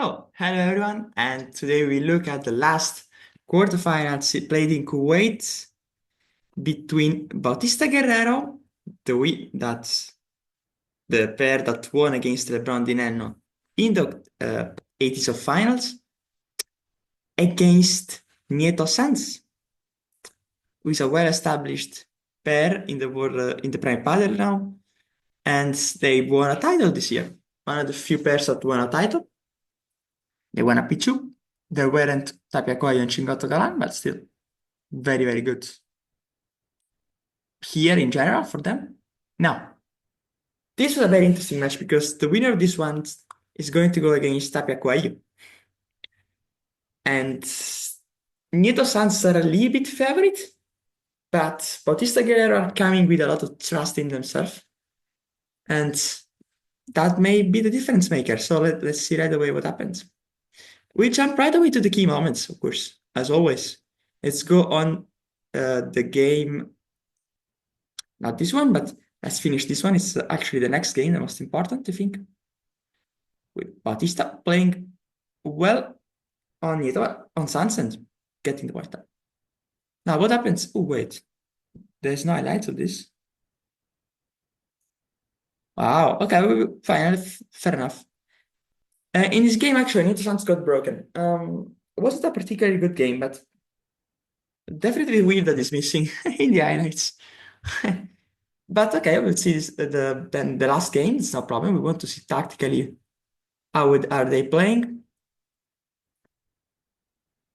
Hello everyone, and today we look at the last quarterfinals played in Kuwait between Bautista Guerrero, that's the pair that won against LeBron Di Nenno in the 80s of finals, against Nieto Sanz, who is a well-established pair in the world in the Prime Padel now, and they won a title this year. One of the few pairs that won a title. They won a P2. They weren't Tapia Coelho and Chingotto Galan, but still very, very good here in general for them. Now, this was a very interesting match because the winner of this one is going to go against Tapia Coelho. And Nieto Sanz are a little bit favorite, but Bautista Guerrero are coming with a lot of trust in themselves. And that may be the difference maker. So let's see right away what happens. We jump right away to the key moments, of course, as always. Let's go on the game. Not this one, but let's finish this one. It's actually the next game, the most important, I think. With Bautista playing well on Nieto, on Sanz and getting the white up. Now, what happens? Oh, wait. There's no highlights of this. Wow. Okay, fine. Fair enough. In this game, actually, Nieto Sanz got broken. It wasn't a particularly good game, but definitely weird that is missing in the highlights. But okay, we'll see this, then the last game. It's no problem. We want to see tactically how are they playing.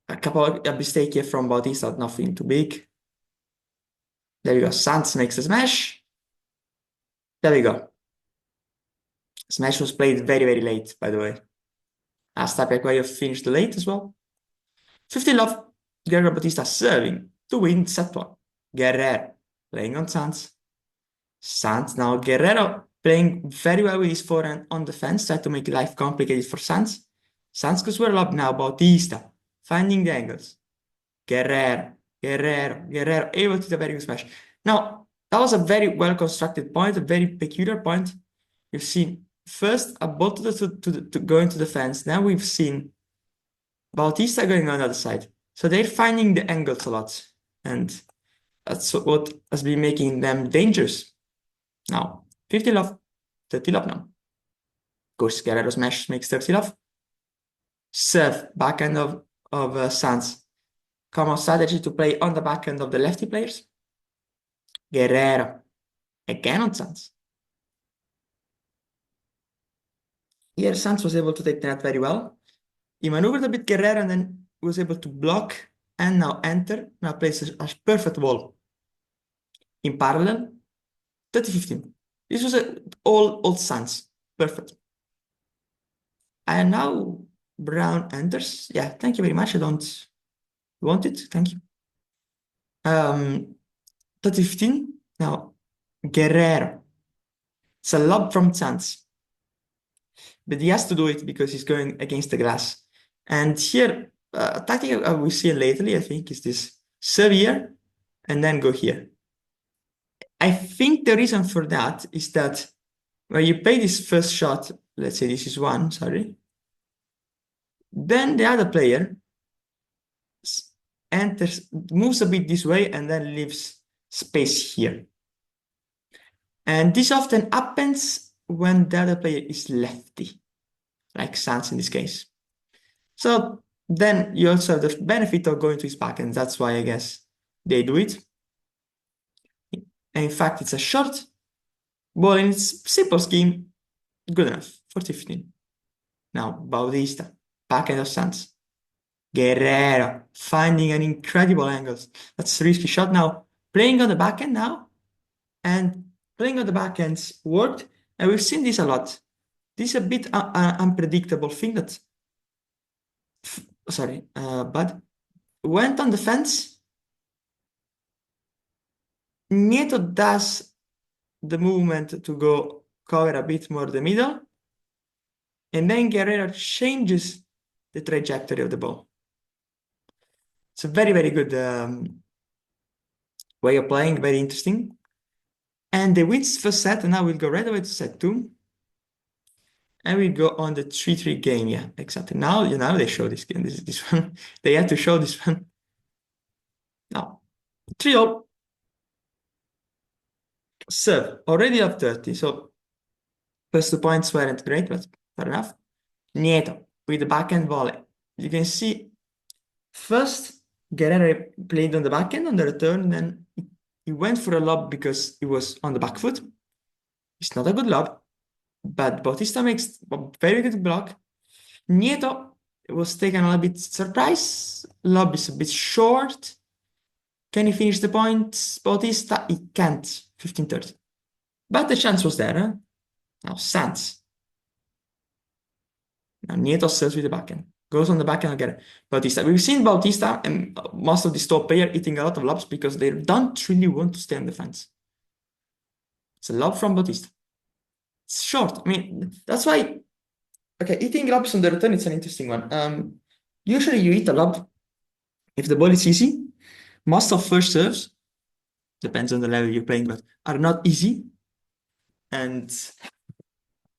A mistake here from Bautista, nothing too big. There we go. Sanz makes a smash. There we go. Smash was played very, very late, by the way. Tapia Coelho finished late as well. 50 love. Guerrero Bautista serving to win set one. Guerrero playing on Sanz. Sanz now. Guerrero playing very well with his forehand on defense, try to make life complicated for Sanz. Sanz goes well up now. Bautista finding the angles. Guerrero, able to do a very good smash. Now, that was a very well-constructed point, a very peculiar point. You've seen first a ball to go into the fence. Now we've seen Bautista going on the other side. So they're finding the angles a lot. And that's what has been making them dangerous. Now, 50 love, 30 love now. Of course, Guerrero smash makes 30 love. Serve, backhand of Sanz. Common strategy to play on the backhand of the lefty players. Guerrero, again on Sanz. Here, Sanz was able to take the net very well. He maneuvered a bit Guerrero and then was able to block and now enter. Now places a perfect wall in parallel. 30-15. This was all Sanz. Perfect. And now Brown enters. Yeah, thank you very much. I don't want it. Thank you. 30-15. Now, Guerrero. It's a lob from Sanz. But he has to do it because he's going against the glass. And here, tactic we see lately, I think, is this serve here and then go here. I think the reason for that is that when you play this first shot, let's say this is one, sorry, then the other player moves a bit this way and then leaves space here. And this often happens when the other player is lefty, like Sanz in this case. So then you also have the benefit of going to his backhand. That's why I guess they do it. And in fact, it's a short ball in its simple scheme. Good enough for 15. Now, Bautista, backhand of Sanz. Guerrero, finding an incredible angles. That's a risky shot now. Playing on the backhand now. And playing on the backhands worked. And we've seen this a lot. This is a bit unpredictable thing that... but went on the fence. Nieto does the movement to go cover a bit more the middle. And then Guerrero changes the trajectory of the ball. It's a very, very good way of playing, very interesting. And they win first set, and now we'll go right away to set two. And we go on the 3-3 game. Yeah, exactly. Now they show this game. This one. They had to show this one. Now, 3-0. Serve. Already up 30. So first 2 points weren't great, but fair enough. Nieto with the backhand volley. You can see first Guerrero played on the backhand on the return, then he went for a lob because he was on the back foot. It's not a good lob, but Bautista makes a very good block. Nieto was taken a little bit surprise. Lob is a bit short. Can he finish the point? Bautista, he can't. 15-30. But the chance was there. Huh? Now Sanz. Now Nieto serves with the backhand. Goes on the backhand again. Bautista. We've seen Bautista and most of these top players eating a lot of lobs because they don't really want to stay on defense. It's a lob from Bautista. It's short. I mean, that's why. Okay, eating lobs on the return, it's an interesting one. Usually you eat a lob if the ball is easy. Most of first serves, depends on the level you're playing, but are not easy. And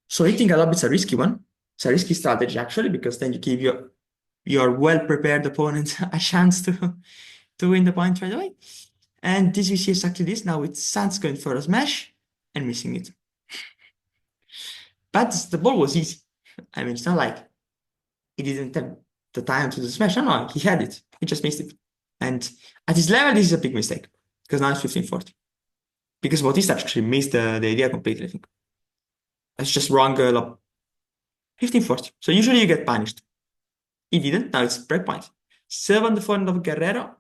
so eating a lob is a risky one. It's a risky strategy actually, because then you give your well-prepared opponent a chance to win the point right away. And this you see exactly this. Now it's Sanz going for a smash and missing it. But the ball was easy. I mean, it's not like he didn't have the time to do the smash. No, he had it. He just missed it. And at his level, this is a big mistake because now it's 15-40. Because Bautista actually missed the idea completely, I think. It's just wrong. 15-40. So usually you get punished. He didn't. Now it's break point. 7 the forehand of Guerrero.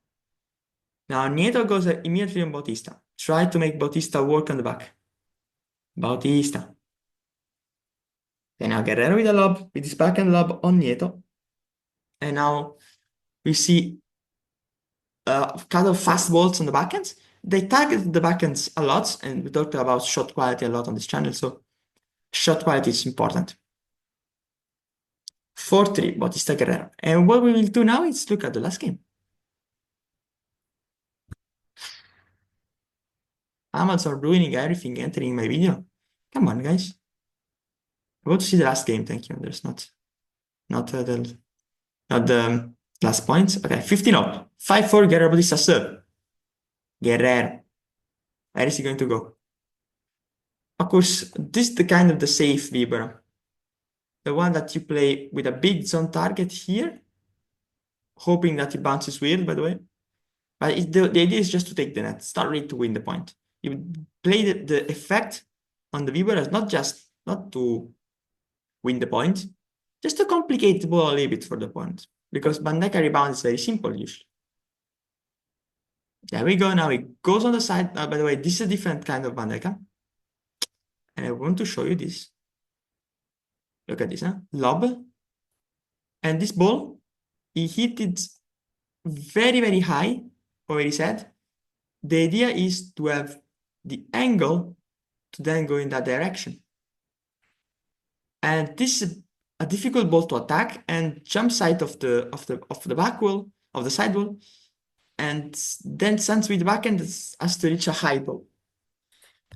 Now Nieto goes immediately on Bautista. Try to make Bautista work on the back. Bautista. Then now Guerrero with a lob, with his backhand lob on Nieto. And now we see kind of fast balls on the backhands. They target the backhands a lot, and we talked about shot quality a lot on this channel, so shot quality is important. 4-3, Bautista Guerrero. And what we will do now is look at the last game. Amals are ruining everything entering my video. Come on, guys. I want to see the last game, thank you. There's not the last points. Okay, 15 up. 5-4, Guerrero Bautista serve. Guerrero. Where is he going to go? Of course, this is the kind of the safe Vibra. The one that you play with a big zone target here, hoping that it bounces weird, by the way. But the idea is just to take the net. It's not really to win the point. You play the effect on the Vibra as not to win the point, just to complicate the ball a little bit for the point. Because Bandeka rebound is very simple usually. There we go. Now it goes on the side. By the way, this is a different kind of Bandeka. And I want to show you this. Look at this, huh? Lob. And this ball, he hit it very, very high over his head. The idea is to have the angle to then go in that direction. And this is a difficult ball to attack and jump side of the back wall, of the side wall. And then Sanz with the backhand has to reach a high ball.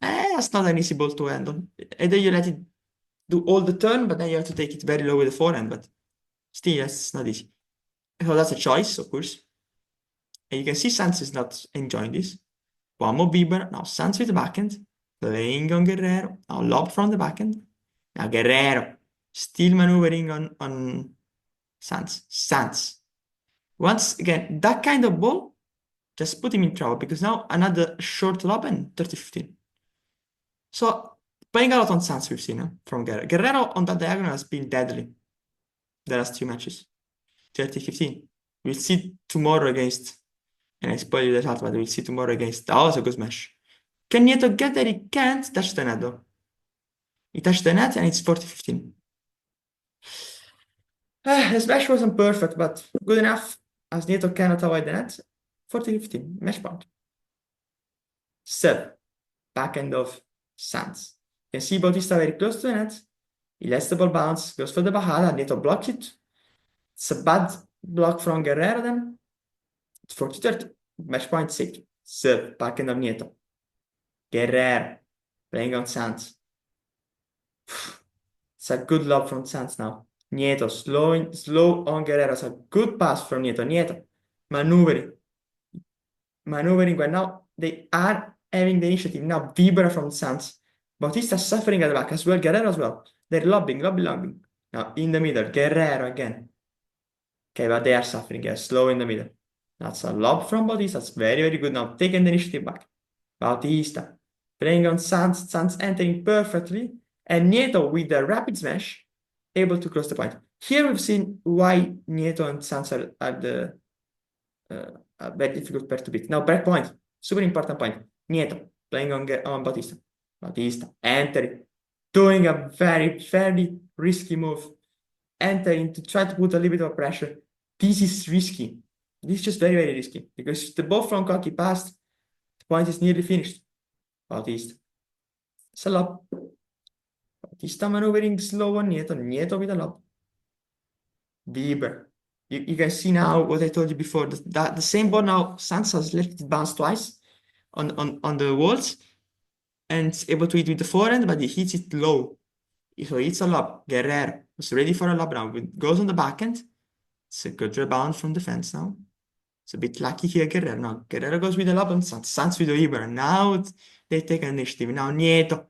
That's not an easy ball to handle. Either you let it do all the turn, but then you have to take it very low with the forehand, but still, that's not easy. So that's a choice, of course. And you can see Sanz is not enjoying this. One more Bieber. Now Sanz with the backhand. Playing on Guerrero. Now lob from the backhand. Now Guerrero. Still maneuvering on Sanz. Sanz. Once again, that kind of ball just put him in trouble because now another short lob and 30-15. So playing a lot on Sanz we've seen from Guerrero. Guerrero on that diagonal has been deadly the last 2 matches. 30-15. We'll see tomorrow against, and I spoil you that out, but we'll see tomorrow against, that was a good smash. Can Nieto get there? He can't touch the net though. He touched the net and it's 40-15. The smash wasn't perfect, but good enough as Nieto cannot avoid the net. 40-15, match point. 7, backhand of Sanz. You can see Bautista very close to the net. He lets the ball bounce, goes for the bajada, Nieto blocks it. It's a bad block from Guerrero then. It's 40-30. Match point 6. Serve, backhand of Nieto. Guerrero, playing on Sanz. It's a good lob from Sanz now. Nieto, slow on Guerrero. It's a good pass from Nieto. Nieto, maneuvering, maneuvering. But now they are having the initiative. Now Vibra from Sanz. Bautista suffering at the back as well. Guerrero as well. They're lobbing. Now in the middle, Guerrero again. Okay, but they are suffering. Yeah, slow in the middle. That's a lob from Bautista. That's very good now. Taking the initiative back. Bautista playing on Sanz. Sanz entering perfectly. And Nieto with the rapid smash, able to close the point. Here we've seen why Nieto and Sanz are uh, a very difficult pair to beat. Now, break point. Super important point. Nieto playing on Bautista. Bautista entering. Doing a very risky move. Entering to try to put a little bit of pressure. This is risky. This is just very risky. Because if the ball from Cocky passed, the point is nearly finished. Bautista. It's a lob. Bautista maneuvering slow on Nieto. Nieto with a lob. Bieber. You can see now what I told you before. The same ball now, Sanz has let it bounce twice on the walls and it's able to hit with the forehand, but he hits it low. So it's a lob. Guerrero was ready for a lob now. It goes on the backhand. It's a good rebound from defense now. It's a bit lucky here, Guerrero. Now Guerrero goes with the lob and Sanz with the Bieber. Now they take an initiative. Now Nieto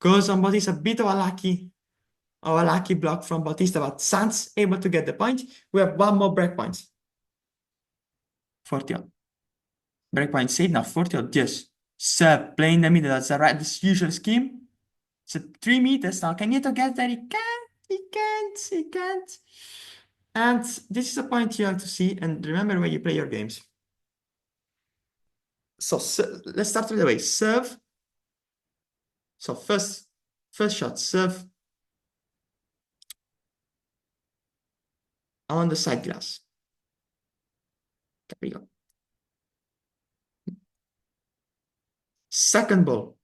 goes on, but it's a bit of a lucky block from Bautista, but Sanz able to get the point. We have one more breakpoint. 40 odd. Breakpoint saved now, 40 odd, yes. Serve, play in the middle, that's this usual scheme. So 3 meters now. Can Nieto get there? He can't. And this is a point you have to see and remember when you play your games. So let's start with the way. Serve. So first shot, serve on the side glass. There we go. Second ball.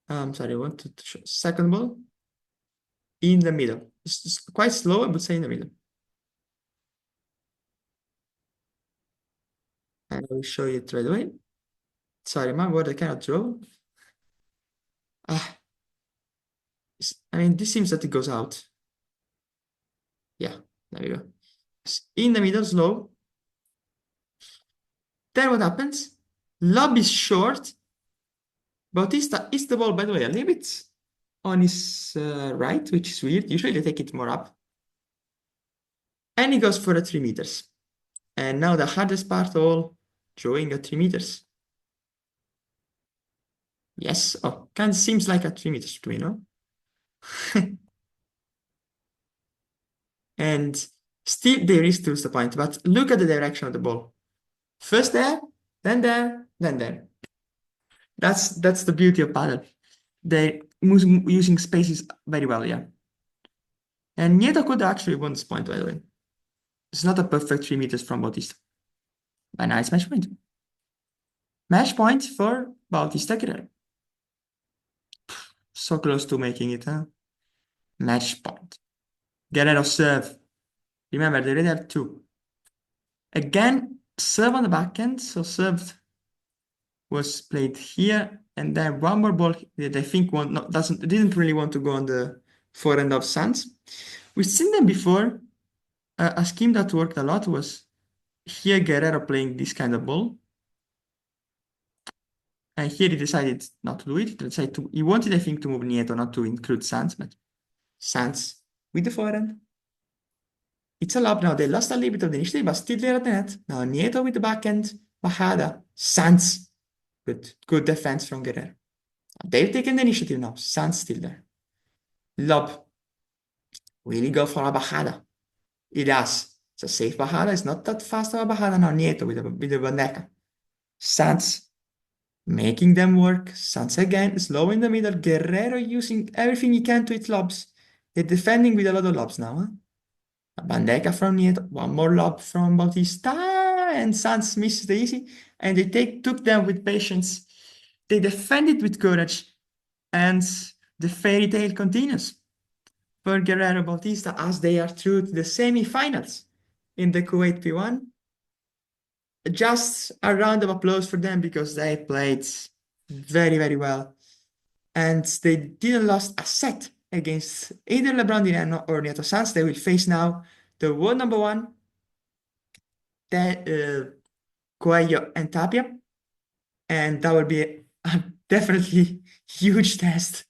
I'm sorry, I wanted to show second ball in the middle. It's quite slow, I would say in the middle. And I will show you it right away. Sorry, my word, I cannot draw. I mean, this seems that it goes out. Yeah, there we go. In the middle, slow. Then what happens? Lob is short. Bautista hits the ball, by the way, a little bit on his right, which is weird. Usually they take it more up. And he goes for a 3 meters. And now the hardest part of all, drawing at 3 meters. Yes, oh, kind of seems like a 3 meters to me, no? And still they risk to lose the point, but look at the direction of the ball. First there, then there, then there. That's the beauty of paddle. They're using spaces very well, yeah. And Nieto could actually win this point, by the way. It's not a perfect 3 meters from Bautista. A nice match point. Match point for Bautista Guerrero. So close to making it, huh? Match point. Guerrero serve. Remember, they already have 2. Again, serve on the backhand. So served was played here. And then one more ball that I think didn't really want to go on the forehand of Sanz. We've seen them before. A scheme that worked a lot was here Guerrero playing this kind of ball. And here he decided not to do it. He wanted, I think, to move Nieto, not to include Sanz, but Sanz with the forehand. It's a lob now. They lost a little bit of the initiative, but still there at the net. Now Nieto with the backhand. Bajada. Sanz. Good defense from Guerrero. They've taken the initiative now. Sanz still there. Lob. Will he go for a bajada? He does. It's a safe bajada. It's not that fast of a bajada now. Nieto with the bandeja. Sanz making them work. Sanz again, slow in the middle. Guerrero using everything he can to hit lobs. They're defending with a lot of lobs now. Huh? A bandeja from Nieto. One more lob from Bautista. And Sanz misses the easy. And they took them with patience. They defended with courage. And the fairy tale continues for Guerrero Bautista as they are through to the semi-finals in the Kuwait P1. Just a round of applause for them because they played very well. And they didn't lose a set against either LeBron or Nieto Sanz. They will face now the world number one, Coelho and Tapia. And that will be a definitely huge test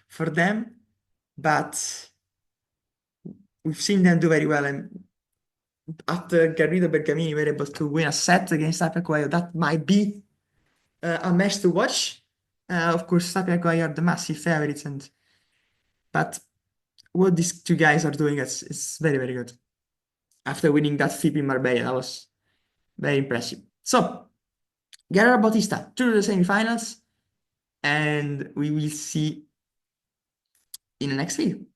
for them. But we've seen them do very well. And after Garrido Bergamini were able to win a set against Tapia Coelho, that might be a match to watch. Of course, Tapia Coelho are the massive favorites, but what these two guys are doing is very, very good. After winning that FIP in Marbella, that was very impressive. So, Guerrero Bautista through the semifinals, and we will see in the next video.